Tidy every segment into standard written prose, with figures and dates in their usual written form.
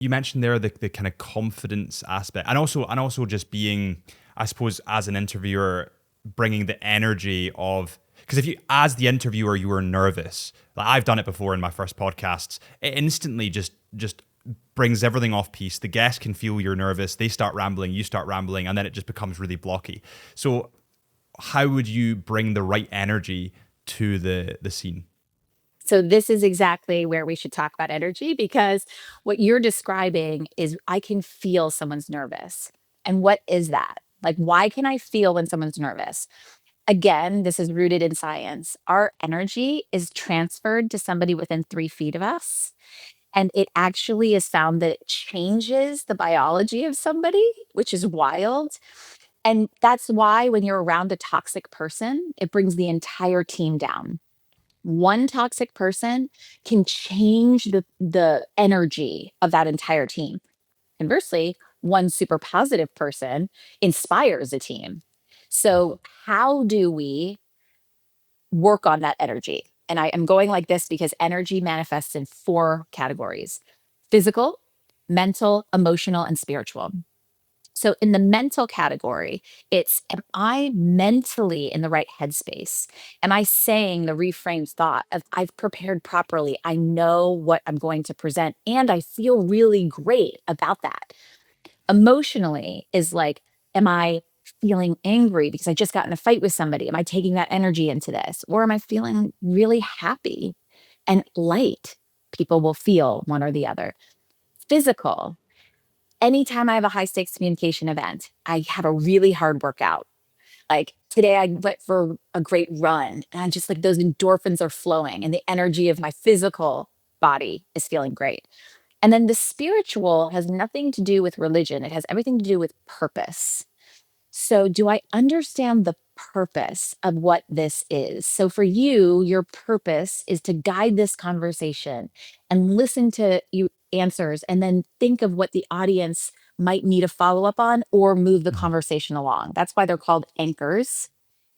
you mentioned there the kind of confidence aspect, and also just being, I suppose, as an interviewer, bringing the energy of, because if you, as the interviewer, you were nervous, like I've done it before in my first podcasts, it instantly just brings everything off piece. The guest can feel you're nervous, they start rambling, you start rambling, and then it just becomes really blocky. So how would you bring the right energy to the scene? So this is exactly where we should talk about energy, because what you're describing is I can feel someone's nervous. And what is that? Like, why can I feel when someone's nervous? Again, this is rooted in science. Our energy is transferred to somebody within 3 feet of us. And it actually is found that it changes the biology of somebody, which is wild. And that's why when you're around a toxic person, it brings the entire team down. One toxic person can change the energy of that entire team. Conversely, one super positive person inspires a team. So, how do we work on that energy? And I am going like this because energy manifests in 4 categories: physical, mental, emotional, and spiritual. So in the mental category, it's, am I mentally in the right headspace? Am I saying the reframed thought of, I've prepared properly? I know what I'm going to present and I feel really great about that. Emotionally is like, am I feeling angry because I just got in a fight with somebody? Am I taking that energy into this? Or am I feeling really happy and light? People will feel one or the other. Physical, anytime I have a high stakes communication event, I have a really hard workout. Like today, I went for a great run, and I'm just like, those endorphins are flowing, and the energy of my physical body is feeling great. And then the spiritual has nothing to do with religion, it has everything to do with purpose. So, do I understand the purpose of what this is? So, for you, your purpose is to guide this conversation and listen to you answers and then think of what the audience might need a follow up on or move the Mhm. conversation along. That's why they're called anchors,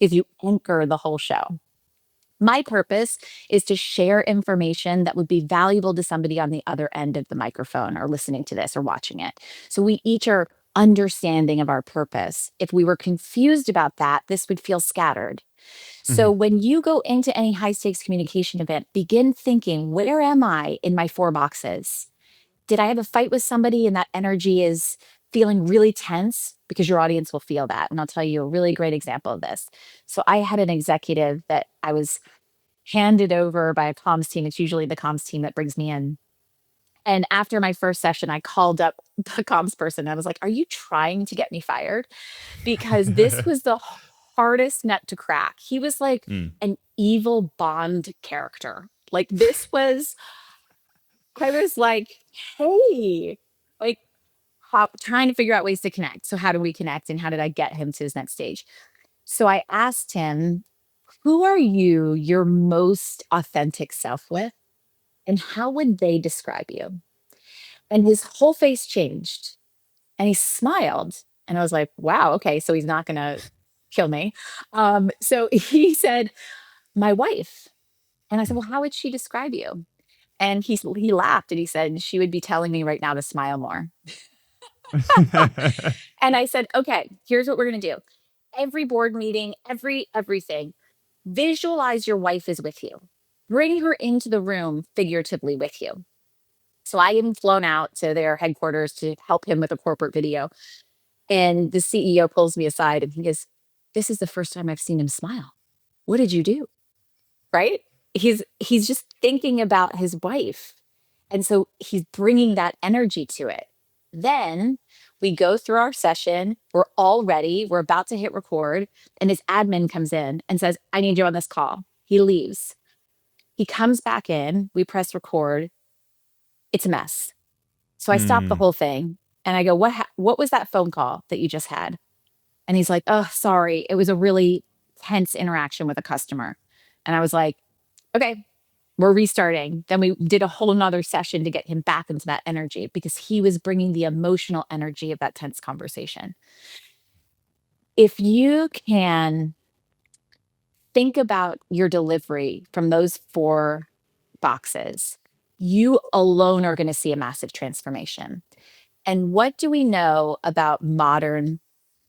if you anchor the whole show. My purpose is to share information that would be valuable to somebody on the other end of the microphone or listening to this or watching it. So we each are understanding of our purpose. If we were confused about that, this would feel scattered. So Mhm. when you go into any high stakes communication event, begin thinking, where am I in my 4 boxes? Did I have a fight with somebody and that energy is feeling really tense? Because your audience will feel that. And I'll tell you a really great example of this. So I had an executive that I was handed over by a comms team. It's usually the comms team that brings me in. And after my first session, I called up the comms person. I was like, are you trying to get me fired? Because this was the hardest nut to crack. He was like Mm. an evil Bond character. Like, this was, I was like, hey, like, trying to figure out ways to connect. So, how do we connect? And how did I get him to his next stage? So, I asked him, who are you your most authentic self with? And how would they describe you? And his whole face changed and he smiled. And I was like, wow, okay, so he's not going to kill me. So he said, my wife. And I said, well, how would she describe you? And he laughed and he said, she would be telling me right now to smile more. And I said, okay, here's what we're going to do. Every board meeting, everything, visualize your wife is with you. Bring her into the room figuratively with you. So I am flown out to their headquarters to help him with a corporate video. And the CEO pulls me aside and he goes, this is the first time I've seen him smile. What did you do? Right? He's just thinking about his wife. And so he's bringing that energy to it. Then we go through our session. We're all ready. We're about to hit record. And his admin comes in and says, I need you on this call. He leaves. He comes back in. We press record. It's a mess. So I stopped the Mm. whole thing and I go, what was that phone call that you just had? And he's like, oh, sorry. It was a really tense interaction with a customer. And I was like, okay, we're restarting. Then we did a whole nother session to get him back into that energy because he was bringing the emotional energy of that tense conversation. If you can think about your delivery from those 4 boxes, you alone are going to see a massive transformation. And what do we know about modern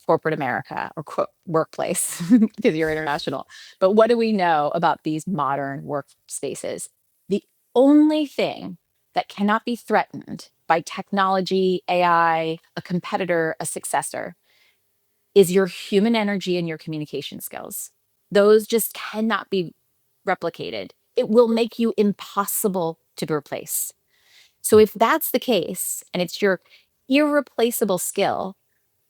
corporate America or workplace, because you're international? But what do we know about these modern workspaces? The only thing that cannot be threatened by technology, AI, a competitor, a successor, is your human energy and your communication skills. Those just cannot be replicated. It will make you impossible to replace. So if that's the case and it's your irreplaceable skill,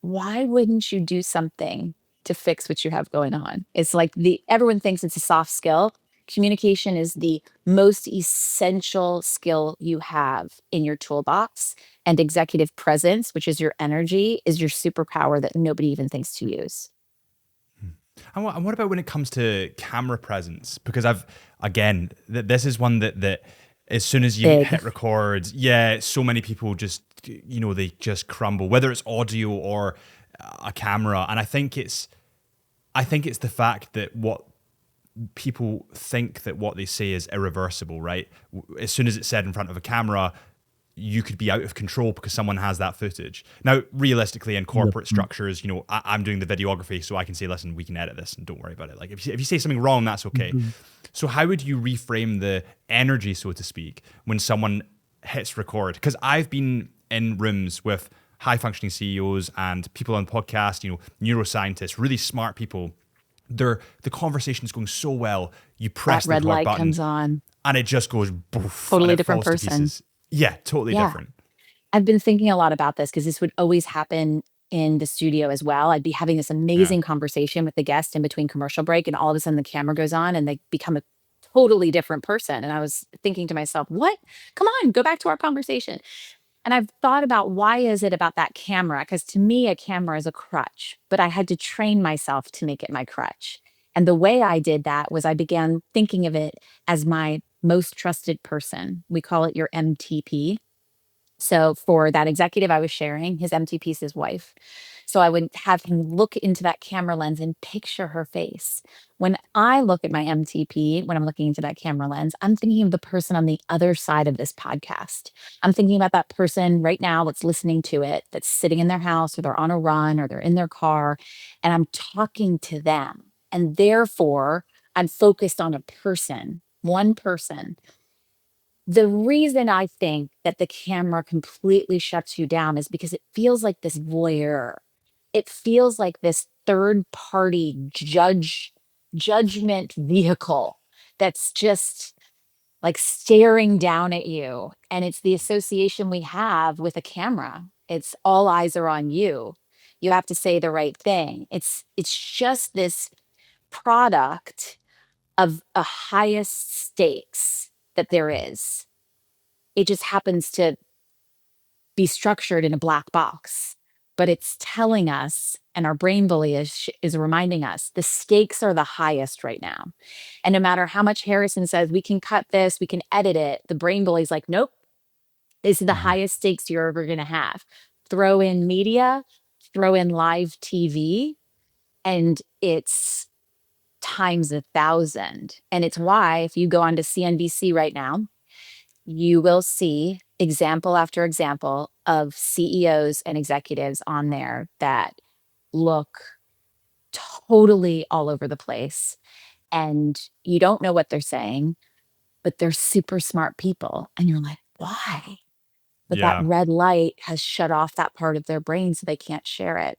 why wouldn't you do something to fix what you have going on? It's like everyone thinks it's a soft skill. Communication is the most essential skill you have in your toolbox, and executive presence, which is your energy, is your superpower that nobody even thinks to use. And what about when it comes to camera presence? Because this is one that as soon as you hit record, so many people just, they just crumble, whether it's audio or a camera. And I think it's the fact that what people think that what they say is irreversible, right? As soon as it's said in front of a camera, you could be out of control because someone has that footage. Now, realistically, in corporate structures, I'm doing the videography, so I can say, listen, we can edit this and don't worry about it. Like if you say something wrong, that's okay. So how would you reframe the energy, so to speak, when someone hits record? Because I've been in rooms with high functioning CEOs and people on podcast, neuroscientists, really smart people. The conversation is going so well. You press that the red record light button comes on. and it just goes boof. Totally different person. Yeah, totally different. I've been thinking a lot about this because this would always happen in the studio as well. I'd be having this amazing conversation with the guest in between commercial break, and all of a sudden the camera goes on and they become a totally different person. And I was thinking to myself, what? Come on, go back to our conversation. And I've thought about, why is it about that camera? Because to me, a camera is a crutch, but I had to train myself to make it my crutch. And the way I did that was I began thinking of it as my most trusted person. We call it your MTP. So for that executive I was sharing, his MTP is his wife. So I would have him look into that camera lens and picture her face. When I look at my MTP, when I'm looking into that camera lens, I'm thinking of the person on the other side of this podcast. I'm thinking about that person right now that's listening to it, that's sitting in their house, or they're on a run, or they're in their car, and I'm talking to them. And therefore, I'm focused on a person, one person. The reason I think that the camera completely shuts you down is because it feels like this voyeur. It feels like this third party judgment vehicle that's just like staring down at you. And it's the association we have with a camera. It's all eyes are on you. You have to say the right thing. It's just this product of a highest stakes that there is. It just happens to be structured in a black box, but it's telling us, and our brain bully is reminding us, the stakes are the highest right now. And no matter how much Harrison says, we can cut this, we can edit it, the brain bully's like, nope, this is the highest stakes you're ever going to have. Throw in media, throw in live TV, and it's times 1,000. And it's why if you go onto CNBC right now, you will see example after example of CEOs and executives on there that look totally all over the place. And you don't know what they're saying, but they're super smart people. And you're like, why? But that red light has shut off that part of their brain so they can't share it.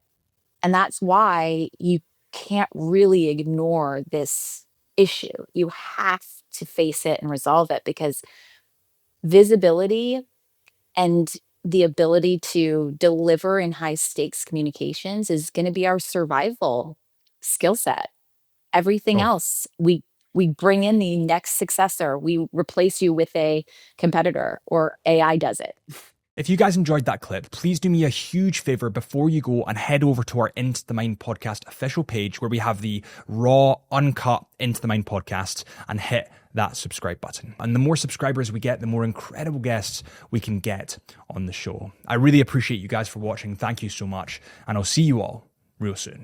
And that's why you can't really ignore this issue. You have to face it and resolve it, because visibility and the ability to deliver in high stakes communications is going to be our survival skill set. Everything else, we bring in the next successor. We replace you with a competitor, or AI does it. If you guys enjoyed that clip, please do me a huge favor before you go and head over to our Into the Mind podcast official page, where we have the raw, uncut Into the Mind podcast, and hit that subscribe button. And the more subscribers we get, the more incredible guests we can get on the show. I really appreciate you guys for watching. Thank you so much. And I'll see you all real soon.